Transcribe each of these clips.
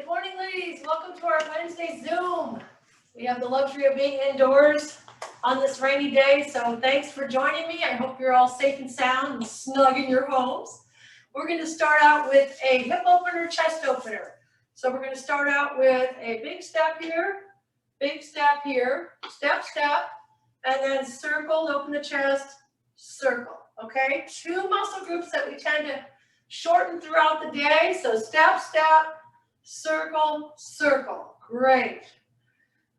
morning, ladies. Welcome to our Wednesday Zoom. We have the luxury of being indoors on this rainy day, so thanks for joining me. I hope you're all safe and sound and snug in your homes. We're going to start out with a hip opener, chest opener. So we're going to start out with a big step here, step, and then circle, open the chest, circle, okay? Two muscle groups that we tend to shorten throughout the day. So step, circle, circle. Great.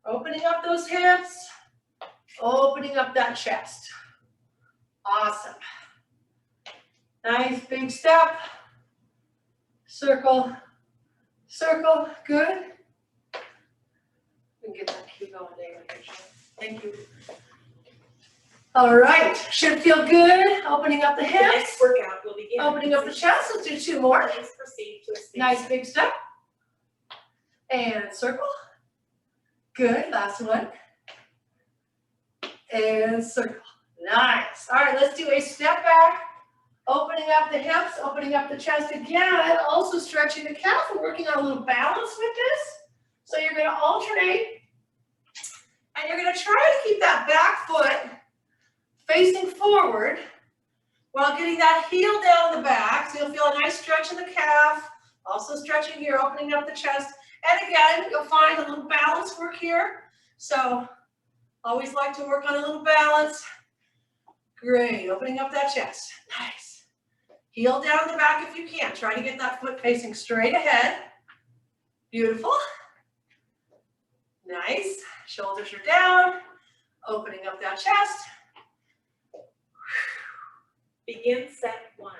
Opening up those hips, opening up that chest. Awesome. Nice big step. Circle, circle. Good. We can get that cue going, David. Thank you. All right. Should feel good. Opening up the hips. The next workout will begin. Opening up the chest. Let's do two more. Please proceed to a station. Nice big step. And circle. Good. Last one. And circle. Nice. All right, let's do a step back. Opening up the hips, opening up the chest again. Also stretching the calf. We're working on a little balance with this. So you're going to alternate. And you're going to try to keep that back foot facing forward while getting that heel down the back. So you'll feel a nice stretch in the calf. Also stretching here, opening up the chest. And again, you'll find a little balance work here. So always like to work on a little balance. Great, opening up that chest. Nice. Heel down the back if you can. Try to get that foot facing straight ahead. Beautiful. Nice. Shoulders are down. Opening up that chest. Begin set one.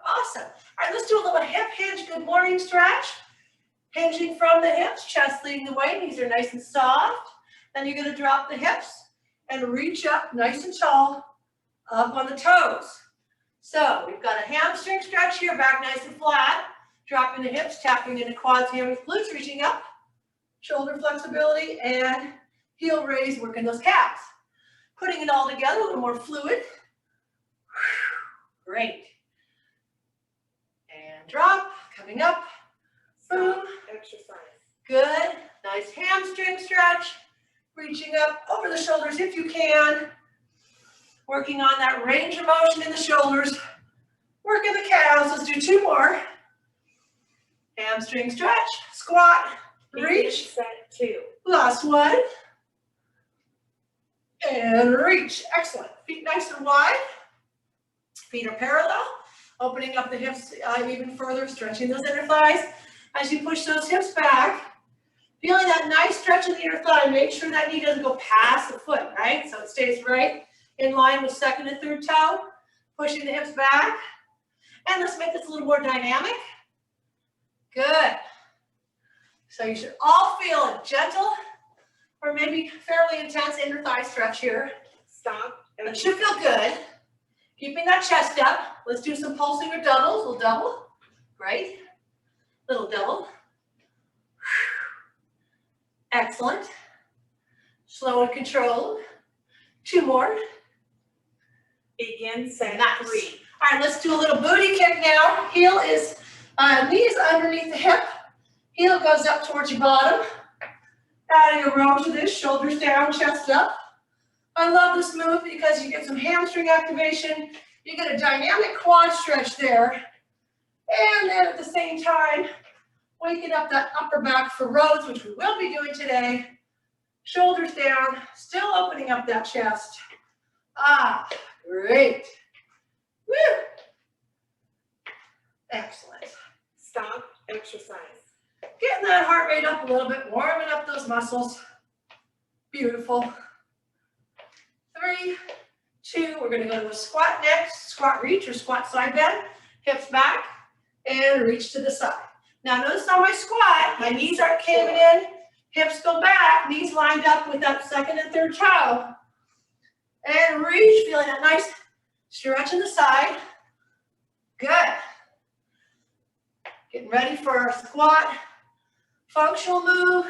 Awesome. All right, let's do a little hip hinge good morning stretch. Hinging from the hips, chest leading the way. Knees are nice and soft. Then you're going to drop the hips and reach up nice and tall, up on the toes. So we've got a hamstring stretch here, back nice and flat. Dropping the hips, tapping into quads, hammies, glutes, reaching up. Shoulder flexibility and heel raise, working those calves. Putting it all together, a little more fluid. Great. And drop, coming up. Boom. Exercise. Good. Nice hamstring stretch. Reaching up over the shoulders if you can. Working on that range of motion in the shoulders. Working the calves. Let's do two more. Hamstring stretch. Squat. Reach. Begin set two. Last one. And reach. Excellent. Feet nice and wide. Feet are parallel. Opening up the hips even further. Stretching those inner thighs. As you push those hips back, feeling that nice stretch in the inner thigh, make sure that knee doesn't go past the foot, right? So it stays right in line with second and third toe, pushing the hips back. And let's make this a little more dynamic. Good. So you should all feel a gentle or maybe fairly intense inner thigh stretch here. Stop. It should feel good. Keeping that chest up. Let's do some pulsing or doubles. We'll double. Great. Little double. Excellent. Slow and controlled. Two more. Begin set Nice. three. All right, let's do a little booty kick now. Heel is, knees underneath the hip. Heel goes up towards your bottom. Adding a row to this, shoulders down, chest up. I love this move because you get some hamstring activation. You get a dynamic quad stretch there. And then at the same time, waking up that upper back for rows, which we will be doing today. Shoulders down, still opening up that chest. Ah, great. Woo! Excellent. Stop. Exercise. Getting that heart rate up a little bit, warming up those muscles. Beautiful. 3, 2, we're going to go to a squat next. Squat reach or squat side bend. Hips back and reach to the side. Now notice on my squat, my knees aren't caving in, hips go back, knees lined up with that second and third toe. And reach, feeling that nice stretch in the side. Good. Getting ready for our squat functional move.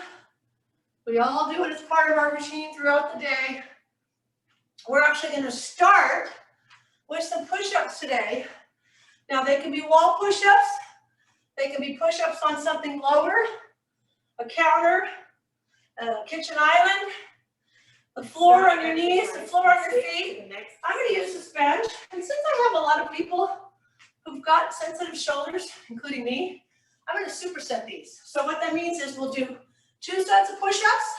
We all do it as part of our routine throughout the day. We're actually going to start with some push-ups today. Now they can be wall push-ups. They can be push-ups on something lower. a counter, a kitchen island, the floor on your knees, the floor on your feet. I'm going to use this bench, and since I have a lot of people who've got sensitive shoulders, including me, I'm going to superset these. So what that means is we'll do 2 sets of push-ups,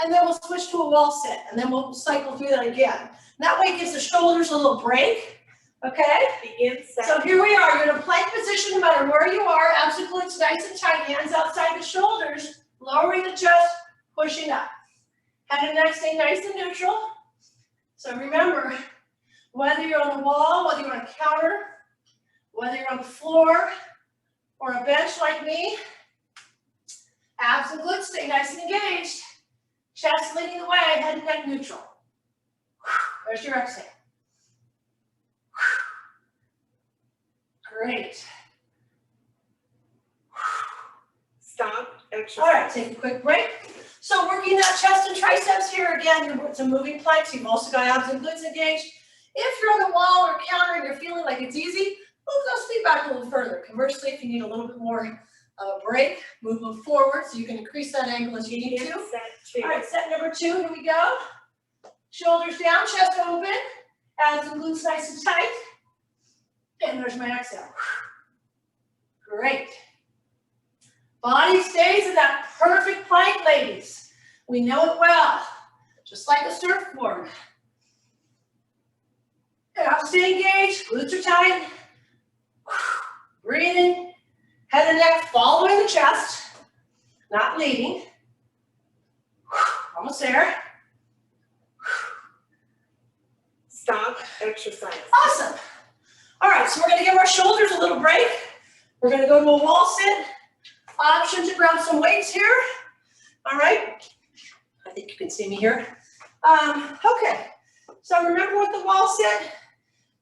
and then we'll switch to a wall sit, and then we'll cycle through that again. That way it gives the shoulders a little break, okay? Begin set. So here we are, you're in a plank position no matter where you are, abs and glutes nice and tight, hands outside the shoulders, lowering the chest, pushing up. Head and neck stay nice and neutral. So remember, whether you're on the wall, whether you're on a counter, whether you're on the floor, or a bench like me, abs and glutes stay nice and engaged. Chest leading the way, head and neck neutral. There's your exhale. Great. Stop, exercise. All right, take a quick break. So working that chest and triceps here again, it's a moving plank, so you've also got abs and glutes engaged. If you're on the wall or counter and you're feeling like it's easy, move those feet back a little further. Conversely, if you need a little bit more of a break, move them forward so you can increase that angle as you need to. Set 2. All right, set number 2, here we go. Shoulders down, chest open, abs and glutes nice and tight. And there's my exhale. Great. Body stays in that perfect plank, ladies. We know it well, just like a surfboard. Abs stay engaged, glutes are tight. Breathing, head and neck following the chest, not leading. Almost there. Stop, exercise. Awesome. All right, so we're going to give our shoulders a little break. We're going to go to a wall sit. Option to grab some weights here. All right. I think you can see me here. Okay. So remember with the wall sit,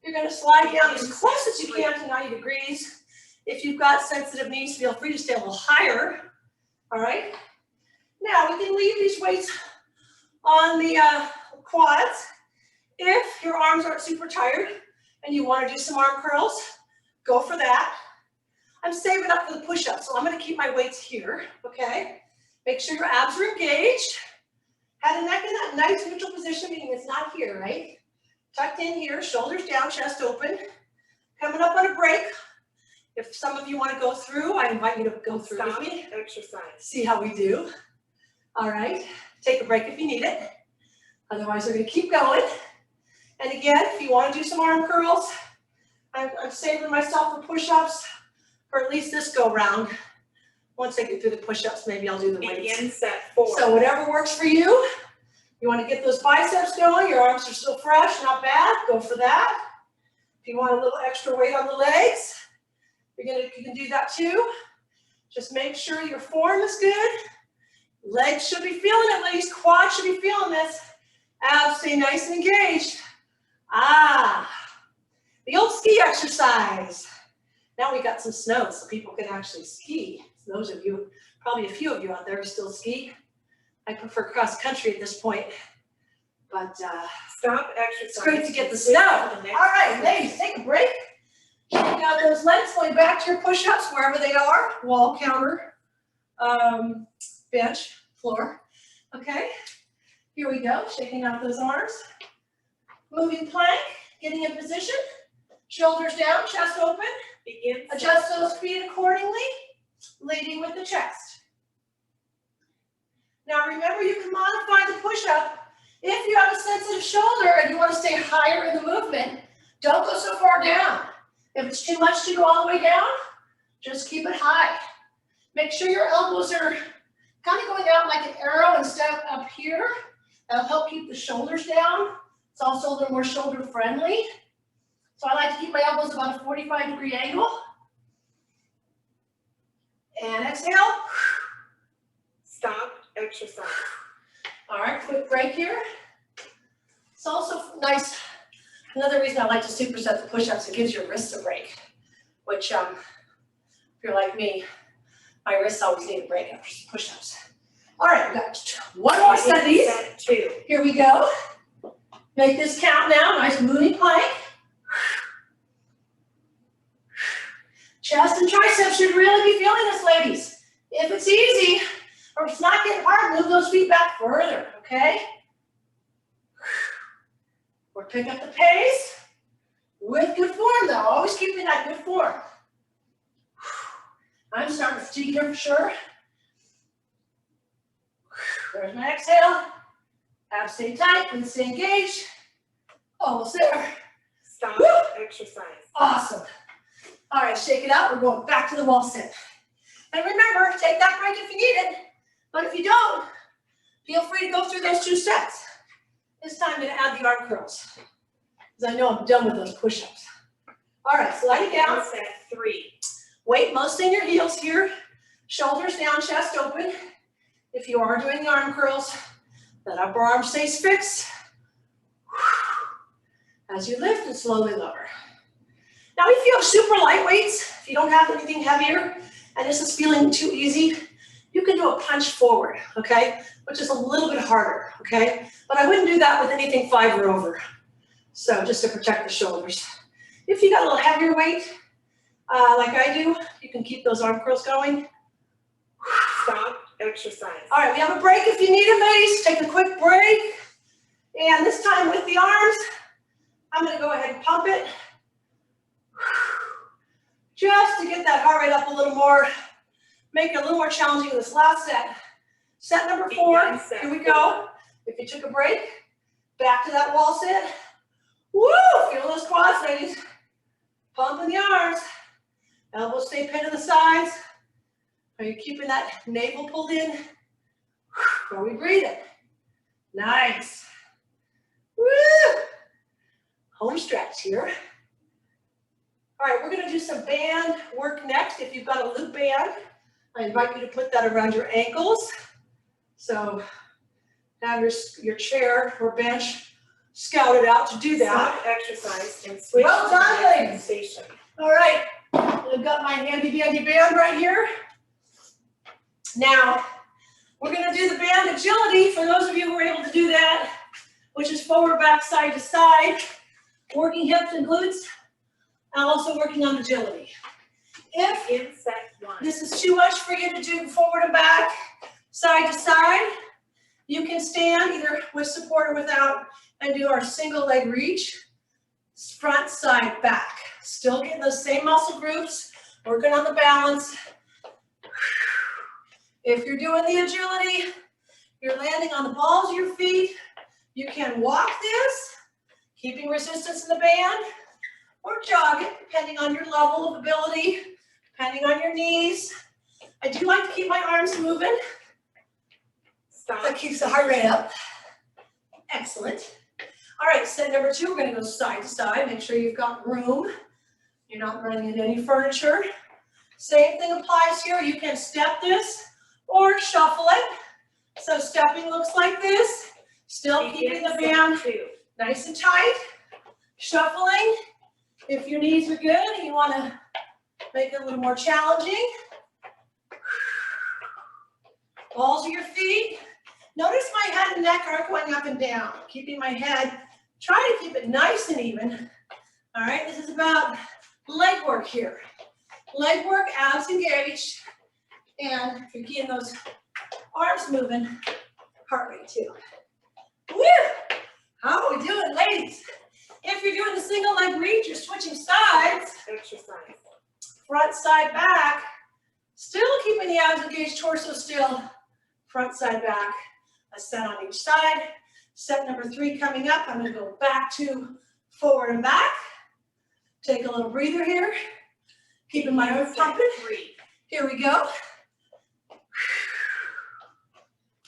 you're going to slide down as close as you can to 90 degrees. If you've got sensitive knees, feel free to stay a little higher. All right. Now we can leave these weights on the quads. If your arms aren't super tired and you want to do some arm curls, go for that. I'm saving up for the push-ups, so I'm going to keep my weights here, okay? Make sure your abs are engaged. Head and neck in that nice neutral position, meaning it's not here, right? Tucked in here, shoulders down, chest open. Coming up on a break. If some of you want to go through, I invite you to go through with me. Exercise. See how we do. All right, take a break if you need it. Otherwise, we're going to keep going. And again, if you want to do some arm curls, I'm saving myself for push-ups for at least this go round. Once I get through the push-ups, maybe I'll do the weights. Begin set 4. So whatever works for you. You want to get those biceps going, your arms are still fresh, not bad, go for that. If you want a little extra weight on the legs, you can do that too. Just make sure your form is good. Legs should be feeling it, ladies. Quads should be feeling this. Abs stay nice and engaged. The old ski exercise. Now we got some snow so people can actually ski. So those of you, probably a few of you out there who still ski. I prefer cross country at this point, but Stop, exercise. it's great to get the snow. All right, ladies, take a break. Shake out those legs, going back to your push-ups wherever they are, wall, counter, bench, floor. Okay, here we go, shaking out those arms. Moving plank, getting in position, shoulders down, chest open. Begin. Adjust those feet accordingly, leading with the chest. Now remember, you can modify the push-up. If you have a sensitive shoulder and you want to stay higher in the movement, don't go so far down. If it's too much to go all the way down, just keep it high. Make sure your elbows are kind of going out like an arrow instead of up here. That'll help keep the shoulders down. It's also a little more shoulder friendly. So I like to keep my elbows about a 45-degree angle. And exhale. Stop, exercise. All right, quick break here. It's also nice. Another reason I like to superset the push-ups, it gives your wrists a break, which if you're like me, my wrists always need a break after push-ups. All right, we got one more set of these. Set 2. Here we go. Make this count now, nice moving plank. Chest and triceps should really be feeling this, ladies. If it's easy, Or if it's not getting hard, move those feet back further, okay? Or pick up the pace with good form though, always keeping that good form. I'm starting to fatigue here for sure. There's my exhale. Abs stay tight, glutes stay engaged. Almost there. Stop, Woo! exercise. Awesome. All right, shake it out. We're going back to the wall sit. And remember, take that break if you need it. But if you don't, feel free to go through those 2 sets. This time I'm going to add the arm curls, because I know I'm done with those push-ups. All right, slide it down. Set 3. Weight mostly in your heels here. Shoulders down, chest open. If you are doing the arm curls, that upper arm stays fixed. As you lift and slowly lower. Now if you have super light weights, if you don't have anything heavier, and this is feeling too easy, you can do a punch forward, okay? Which is a little bit harder, okay? But I wouldn't do that with anything 5 or over. So just to protect the shoulders. If you got a little heavier weight, like I do, you can keep those arm curls going. Stop, exercise. All right, we have a break if you need it, ladies. Take a quick break. And this time with the arms, I'm gonna go ahead and pump it. Just to get that heart rate up a little more, make it a little more challenging in this last set. Set number 4, here we go. If you took a break, back to that wall sit. Woo, feel those quads, ladies. Pumping the arms. Elbows stay pinned to the sides. Are you keeping that navel pulled in? Are we breathing? Nice. Woo! Home stretch here. All right, we're gonna do some band work next. If you've got a loop band, I invite you to put that around your ankles. So have your chair or bench scouted out to do that. Stop, exercise, and switch Well to done, the next ladies. sensation. All right, I've got my handy dandy band right here. Now, we're gonna do the band agility for those of you who are able to do that, which is forward, back, side to side, working hips and glutes, and also working on agility. If In set 1. this is too much for you to do forward and back, side to side, you can stand either with support or without and do our single leg reach, front, side, back. Still getting those same muscle groups, working on the balance. If you're doing the agility, you're landing on the balls of your feet. You can walk this, keeping resistance in the band, or jog it, depending on your level of ability, depending on your knees. I do like to keep my arms moving. Stop. That keeps the heart rate up. Excellent. All right, set number 2, we're gonna go side to side. Make sure you've got room. You're not running into any furniture. Same thing applies here. You can step this or shuffle it. So stepping looks like this. Still keeping the band 2. nice and tight. Shuffling. If your knees are good and you wanna make it a little more challenging. Balls of your feet. Notice my head and neck aren't going up and down. Keeping my head, try to keep it nice and even. All right, this is about leg work here. Leg work, abs engaged. And if you're keeping those arms moving, heart rate too. Woo! How are we doing, ladies? If you're doing the single leg reach, you're switching sides. Exercise. Front, side, back. Still keeping the abs engaged, torso still. Front, side, back. A set on each side. Set number 3 coming up. I'm going to go back to forward and back. Take a little breather here. Keeping my arm pumping. 3. Here we go.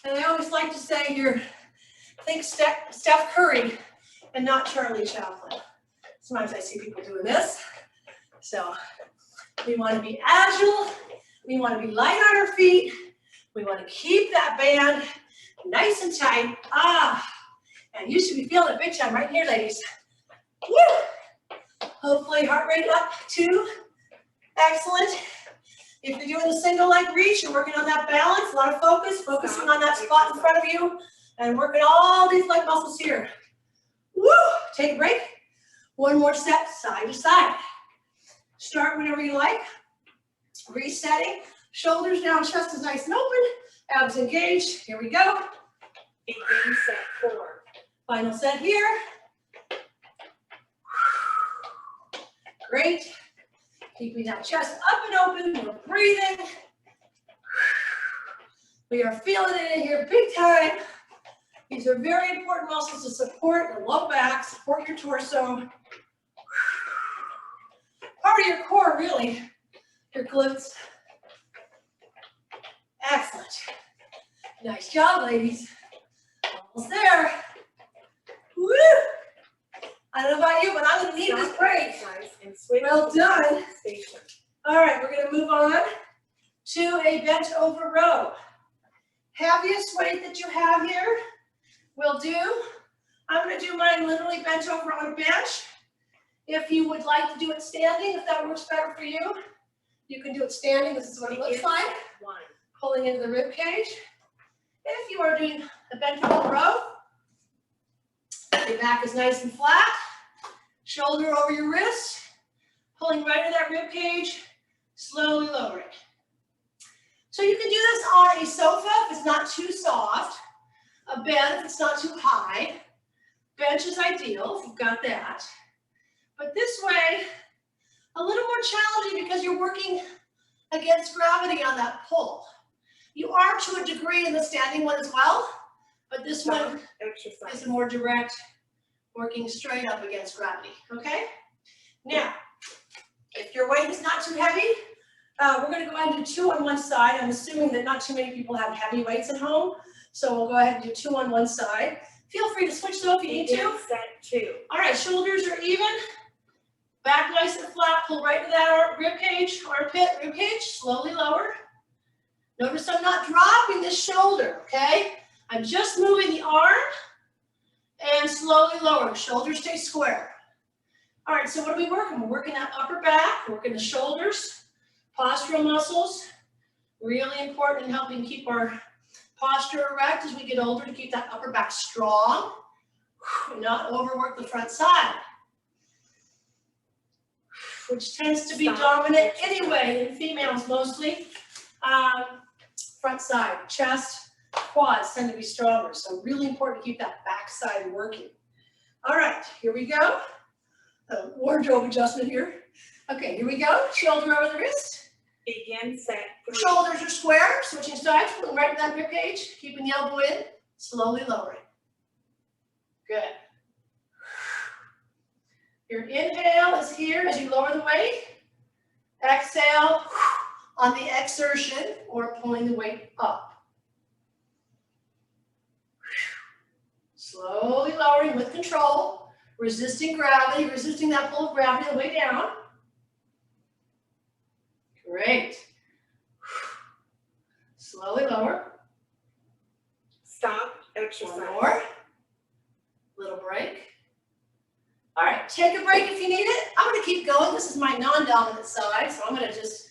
And I always like to say here, think Steph Curry and not Charlie Chaplin. Sometimes I see people doing this. So we want to be agile. We want to be light on our feet. We want to keep that band nice and tight. And you should be feeling it big time right here, ladies. Woo! Hopefully heart rate up too. Excellent. If you're doing the single leg reach, you're working on that balance, a lot of focus, focusing on that spot in front of you, and working all these leg muscles here. Woo! Take a break. One more set, side to side. Start whenever you like. Resetting. Shoulders down, chest is nice and open, abs engaged. Here we go. Begin set 4. Final set here. Great. Keeping that chest up and open. We're breathing. We are feeling it in here big time. These are very important muscles to support your low back, support your torso. Part of your core, really, your glutes. Excellent. Nice job, ladies. Almost there. Woo! I don't know about you, but I'm going to need this break. Exercise and switch Well to done. station. All right, we're going to move on to a bent over row. Heaviest weight that you have here will do. I'm going to do mine literally bent over on a bench. If you would like to do it standing, if that works better for you, you can do it standing. This is what it looks like. 1. Pulling into the rib cage. If you are doing a bent over row, your back is nice and flat. Shoulder over your wrist. Pulling right to that rib cage. Slowly lowering. So you can do this on a sofa if it's not too soft. A bed if it's not too high. Bench is ideal if you've got that. But this way, a little more challenging because you're working against gravity on that pull. You are to a degree in the standing one as well, but this one Exercise. is more direct, working straight up against gravity, okay? Now, if your weight is not too heavy, we're gonna go ahead and do 2 on one side. I'm assuming that not too many people have heavy weights at home, so we'll go ahead and do 2 on one side. Feel free to switch though if you need to. Begin set 2. All right, shoulders are even. Back nice and flat, pull right to that rib cage, armpit, rib cage, slowly lower. Notice I'm not dropping this shoulder, okay? I'm just moving the arm and slowly lower. Shoulders stay square. All right, so what are we working? We're working that upper back, working the shoulders, postural muscles. Really important in helping keep our posture erect as we get older to keep that upper back strong, not overwork the front side, which tends to be dominant anyway in females mostly. Front side, chest, quads tend to be stronger, so really important to keep that back side working. All right, here we go. Wardrobe adjustment here. Okay, here we go. Shoulder over the wrist. Begin set 3. Shoulders are square, switching sides, pulling right to that rib cage, keeping the elbow in, slowly lowering. Good. Your inhale is here as you lower the weight. Exhale on the exertion or pulling the weight up. Slowly lowering with control, resisting gravity, resisting that pull of gravity on the way down. Great. Slowly lower. Stop. Exercise. One more. Little break. All right, take a break if you need it. I'm going to keep going. This is my non-dominant side, so I'm going to just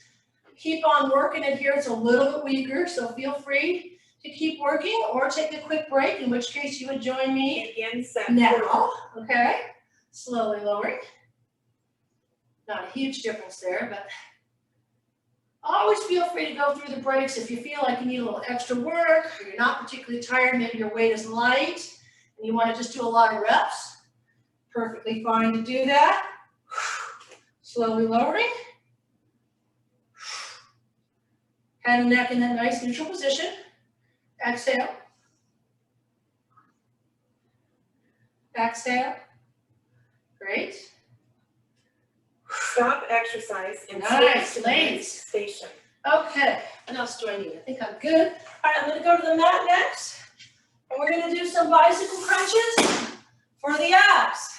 keep on working it here. It's a little bit weaker, so feel free to keep working or take a quick break, in which case you would join me Begin set 4. now. Okay, slowly lowering. Not a huge difference there, but always feel free to go through the breaks if you feel like you need a little extra work or you're not particularly tired, maybe your weight is light and you want to just do a lot of reps. Perfectly fine to do that. Slowly lowering. Head and neck in that nice neutral position. Exhale. Exhale. Great. Stop. Exercise and Nice, switch to the ladies. next station. Okay, what else do I need? I think I'm good. All right, I'm going to go to the mat next. And we're going to do some bicycle crunches for the abs.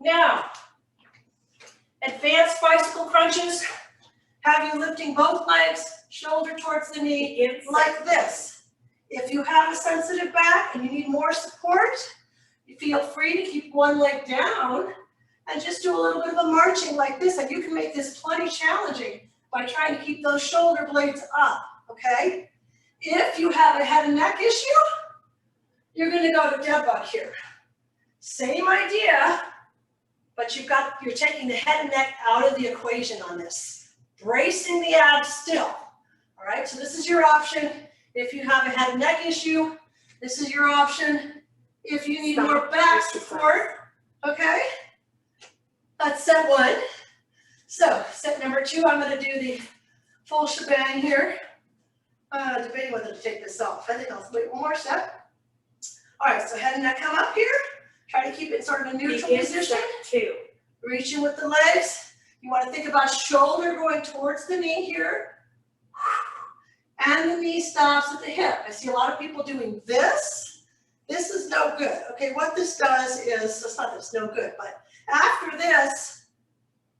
Now, advanced bicycle crunches have you lifting both legs, shoulder towards the knee, like this. If you have a sensitive back and you need more support, you feel free to keep one leg down and just do a little bit of a marching like this. And you can make this plenty challenging by trying to keep those shoulder blades up, okay? If you have a head and neck issue, you're going to go to dead bug here. Same idea, but you're taking the head and neck out of the equation on this. Bracing the abs still, all All right, so this is your option. If you haven't had a neck issue, this is your option. If you need more back support, okay? That's set one. So set number two, I'm gonna do the full shebang here. Debating whether to take this off. I think I'll wait one more step. All right, so head and neck come up here. Try to keep it sort of a neutral position. Two. Reaching with the legs. You want to think about shoulder going towards the knee here. And the knee stops at the hip. I see a lot of people doing this. This is no good. Okay, what this does is, it's not that it's no good, but after this,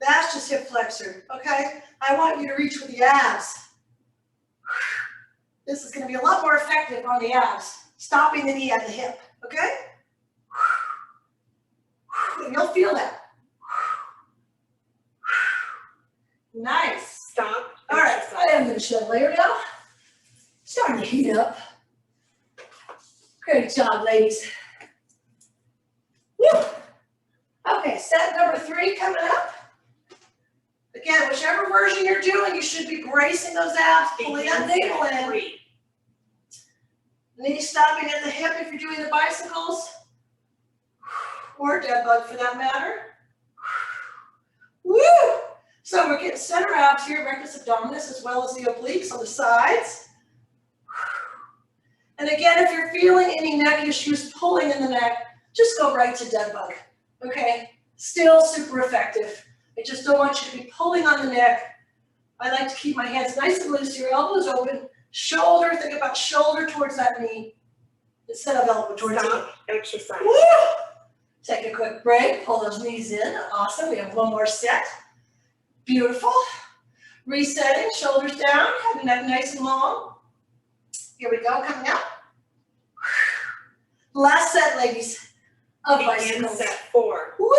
that's just hip flexor, okay? I want you to reach with the abs. This is going to be a lot more effective on the abs, stopping the knee at the hip, okay? And you'll feel that. Nice. Stop. All right, I am going to shed layer now. Starting to heat up. Great job, ladies. Woo! Okay, set number three coming up. Again, whichever version you're doing, you should be bracing those abs, pulling that navel in. Knee stopping at the hip if you're doing the bicycles, or dead bug for that matter. Woo! So we're getting center abs here, rectus abdominis, as well as the obliques on the sides. And again, if you're feeling any neck issues, pulling in the neck, just go right to dead bug, okay? Still super effective. I just don't want you to be pulling on the neck. I like to keep my hands nice and loose, your elbows open, shoulder, think about shoulder towards that knee, instead of elbow towards the knee. Exercise. Woo! Take a quick break, pull those knees in, awesome, we have one more set. Beautiful. Resetting, shoulders down, head and neck nice and long. Here we go, coming up. Last set, ladies, of bicycles. Set four. Woo!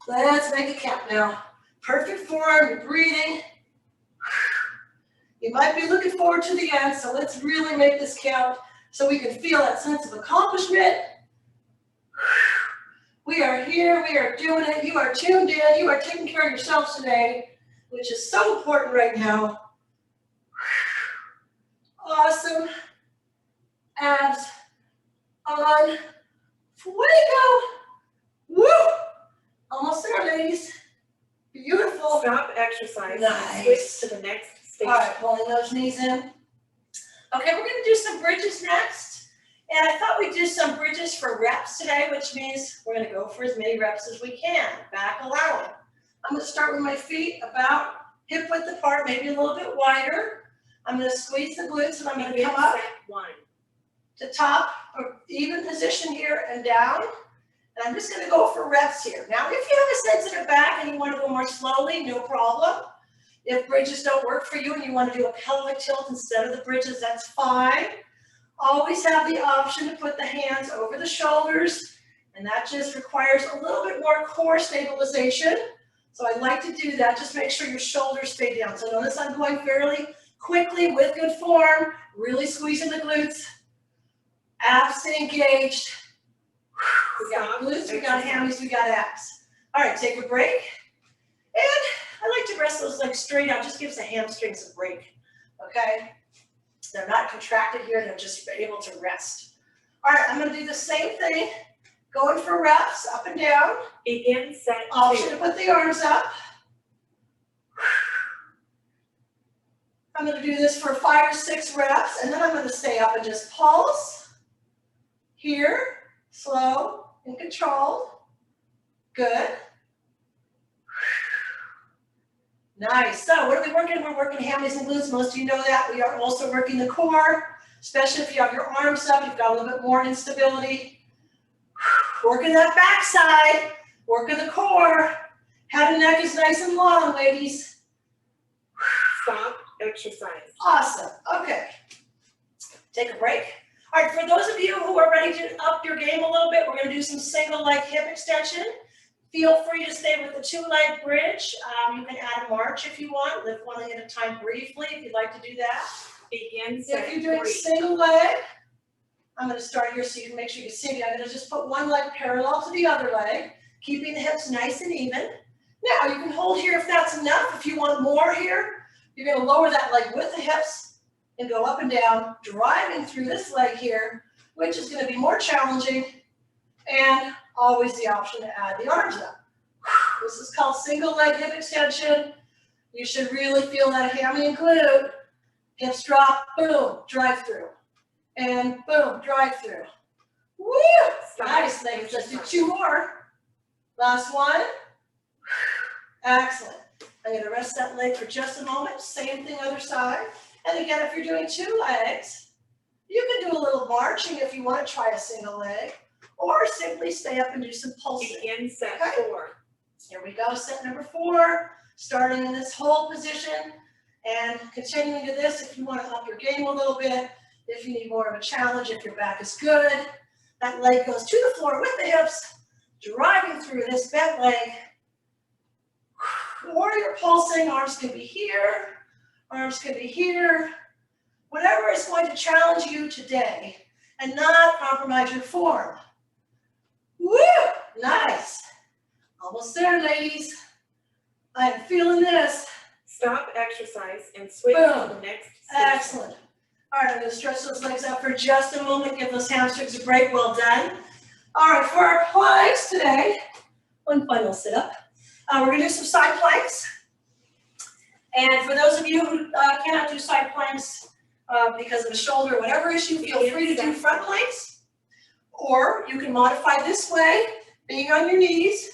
Let's make it count now. Perfect form, you're breathing. You might be looking forward to the end, so let's really make this count so we can feel that sense of accomplishment. We are here, we are doing it, you are tuned in, you are taking care of yourselves today, which is so important right now. Awesome. Abs on. Fuego. Woo! Almost there, ladies. Beautiful. Stop exercise. Nice. Switch to the next stage. All right, pulling those knees in. Okay, we're going to do some bridges next. And I thought we'd do some bridges for reps today, which means we're going to go for as many reps as we can, back allowing. I'm going to start with my feet about hip width apart, maybe a little bit wider. I'm going to squeeze the glutes and I'm going to come up to top, or even position here and down. And I'm just going to go for reps here. Now, if you have a sensitive back and you want to go more slowly, no problem. If bridges don't work for you and you want to do a pelvic tilt instead of the bridges, that's fine. Always have the option to put the hands over the shoulders, and that just requires a little bit more core stabilization. So I like to do that. Just make sure your shoulders stay down. So notice I'm going fairly quickly with good form, really squeezing the glutes, abs stay engaged. We got glutes, we got hammies, we got abs. All right, take a break. And I like to rest those legs straight out, just gives the hamstrings a break, okay? They're not contracted here, they're just able to rest. All right, I'm gonna do the same thing, going for reps, up and down. Begin set Option to two. put the arms up. I'm gonna do this for 5 or 6 reps, and then I'm gonna stay up and just pulse. Here, slow and controlled. Good. Nice. So what are we working? We're working hammies and glutes. Most of you know that. We are also working the core, especially if you have your arms up, you've got a little bit more instability. Working that back side, working the core. Head and neck is nice and long, ladies. Stop exercise. Awesome. Okay. Take a break. All right, for those of you who are ready to up your game a little bit, we're going to do some single leg hip extension. Feel free to stay with the 2-leg bridge. You can add a march if you want. Lift one leg at a time briefly if you'd like to do that. Begin set If you're doing three. single leg, I'm going to start here so you can make sure you can see me. I'm going to just put one leg parallel to the other leg, keeping the hips nice and even. Now, you can hold here if that's enough. If you want more here, You're gonna lower that leg with the hips and go up and down, driving through this leg here, which is gonna be more challenging, and always the option to add the arms up. This is called single leg hip extension. You should really feel that hammy and glute. Hips drop, boom, drive through. And boom, drive through. Woo! Nice, ladies. Let's do 2 more. Last one. Excellent. I'm going to rest that leg for just a moment. Same thing, other side. And again, if you're doing 2 legs, you can do a little marching if you want to try a single leg, or simply stay up and do some pulsing. Begin set 4. Here we go, set number 4, starting in this whole position and continuing to this if you want to up your game a little bit, if you need more of a challenge, if your back is good. That leg goes to the floor with the hips, driving through this bent leg. Or you're pulsing, arms can be here, arms can be here. Whatever is going to challenge you today and not compromise your form. Woo! Nice. Almost there, ladies. I am feeling this. Stop exercise and switch Boom. to the next station. Excellent. All right, I'm going to stretch those legs out for just a moment. Give those hamstrings a break. Well done. All right, for our planks today, one final sit-up. We're going to do some side planks. And for those of you who cannot do side planks because of a shoulder or whatever issue, feel free to do front planks. Or you can modify this way, being on your knees,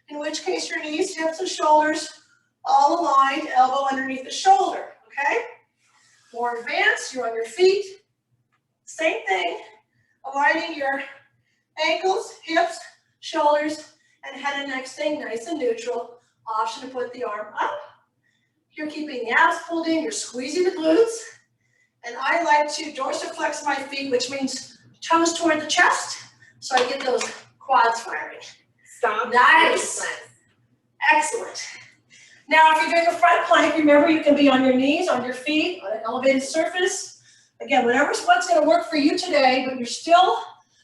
in which case your knees, hips, and shoulders all aligned, elbow underneath the shoulder, okay? More advanced, you're on your feet. Same thing, aligning your ankles, hips, shoulders, and head and neck staying nice and neutral. Option to put the arm up. You're keeping the abs pulled in, you're squeezing the glutes. And I like to dorsiflex my feet, which means toes toward the chest, so I get those quads firing. Stop. Nice. Excellent. Now, if you're doing a front plank, remember you can be on your knees, on your feet, on an elevated surface. Again, whatever's what's going to work for you today, but you're still,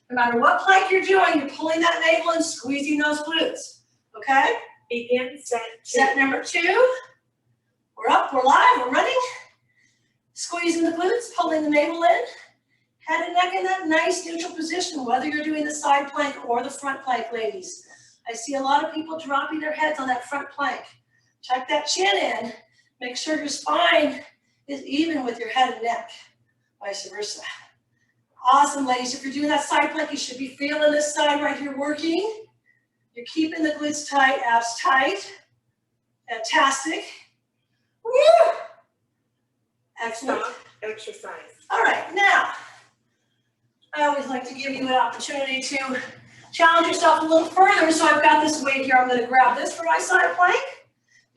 no matter what plank you're doing, you're pulling that navel and squeezing those glutes. Okay? Begin set 2. Set number 2. We're up, we're live, we're running. Squeezing the glutes, pulling the navel in. Head and neck in that nice neutral position, whether you're doing the side plank or the front plank, ladies. I see a lot of people dropping their heads on that front plank. Tuck that chin in. Make sure your spine is even with your head and neck, vice versa. Awesome, ladies. If you're doing that side plank, you should be feeling this side right here working. You're keeping the glutes tight, abs tight. Fantastic. Woo! Excellent. Stop exercise. All right, now, I always like to give you an opportunity to challenge yourself a little further. So I've got this weight here. I'm going to grab this for my side plank.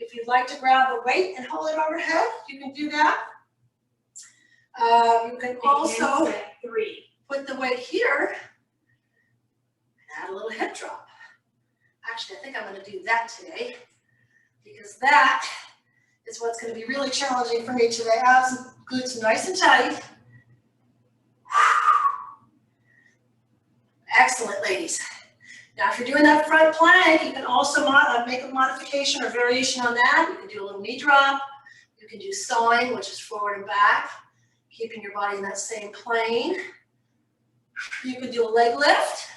If you'd like to grab the weight and hold it overhead, you can do that. You can also Begin set 3. put the weight here and add a little hip drop. Actually, I think I'm going to do that today because that is what's going to be really challenging for me today. Abs and glutes nice and tight. Excellent, ladies. Now, if you're doing that front plank, you can also make a modification or variation on that. You can do a little knee drop. You can do sawing, which is forward and back, keeping your body in that same plane. You can do a leg lift.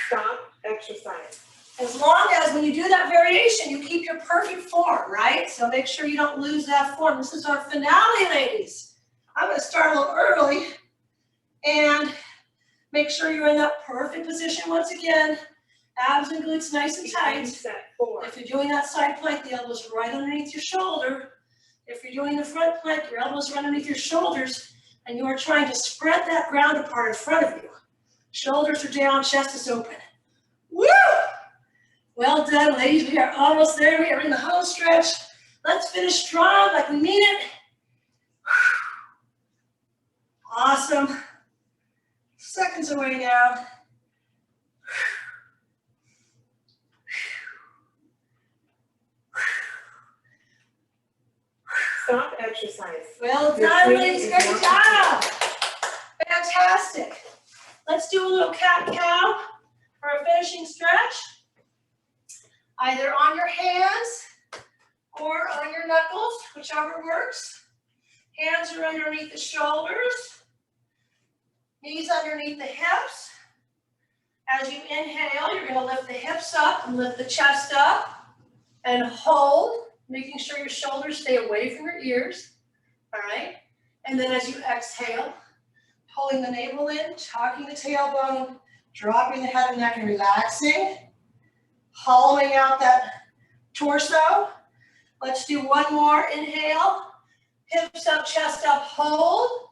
Stop exercise. As long as when you do that variation, you keep your perfect form, right? So make sure you don't lose that form. This is our finale, ladies. I'm going to start a little early and make sure you're in that perfect position once again. Abs and glutes nice and Begin tight. set 4. If you're doing that side plank, the elbow's right underneath your shoulder. If you're doing the front plank, your elbow's right underneath your shoulders, and you are trying to spread that ground apart in front of you. Shoulders are down, chest is open. Woo! Well done, ladies. We are almost there. We are in the home stretch. Let's finish strong like we mean it. Awesome. Seconds away now. Stop exercise. Well Your done, breathing ladies. is Great more job. Fantastic. Let's do a little cat-cow for a finishing stretch. Either on your hands or on your knuckles, whichever works. Hands are underneath the shoulders, knees underneath the hips. As you inhale, you're going to lift the hips up and lift the chest up and hold, making sure your shoulders stay away from your ears. All right. And then as you exhale, pulling the navel in, tucking the tailbone, dropping the head and neck and relaxing, hollowing out that torso. Let's do one more. Inhale, hips up, chest up, hold.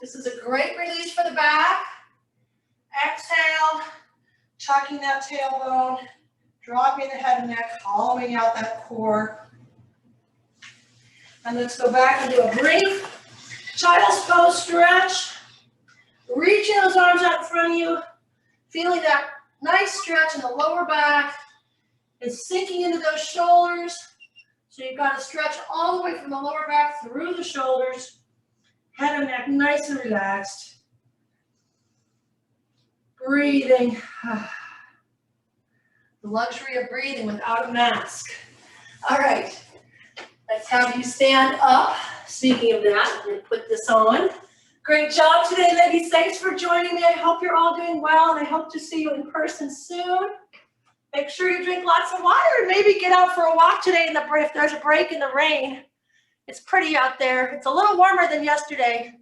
This is a great release for the back. Exhale, tucking that tailbone, dropping the head and neck, hollowing out that core. And let's go back and do a brief child's pose stretch. Reaching those arms out in front of you, feeling that nice stretch in the lower back and sinking into those shoulders. So you've got to stretch all the way from the lower back through the shoulders, head and neck nice and relaxed. Breathing. The luxury of breathing without a mask. All right, let's have you stand up. Speaking of that, I'm going to put this on. Great job today, ladies. Thanks for joining me. I hope you're all doing well, and I hope to see you in person soon. Make sure you drink lots of water and maybe get out for a walk today if there's a break in the rain. It's pretty out there. It's a little warmer than yesterday.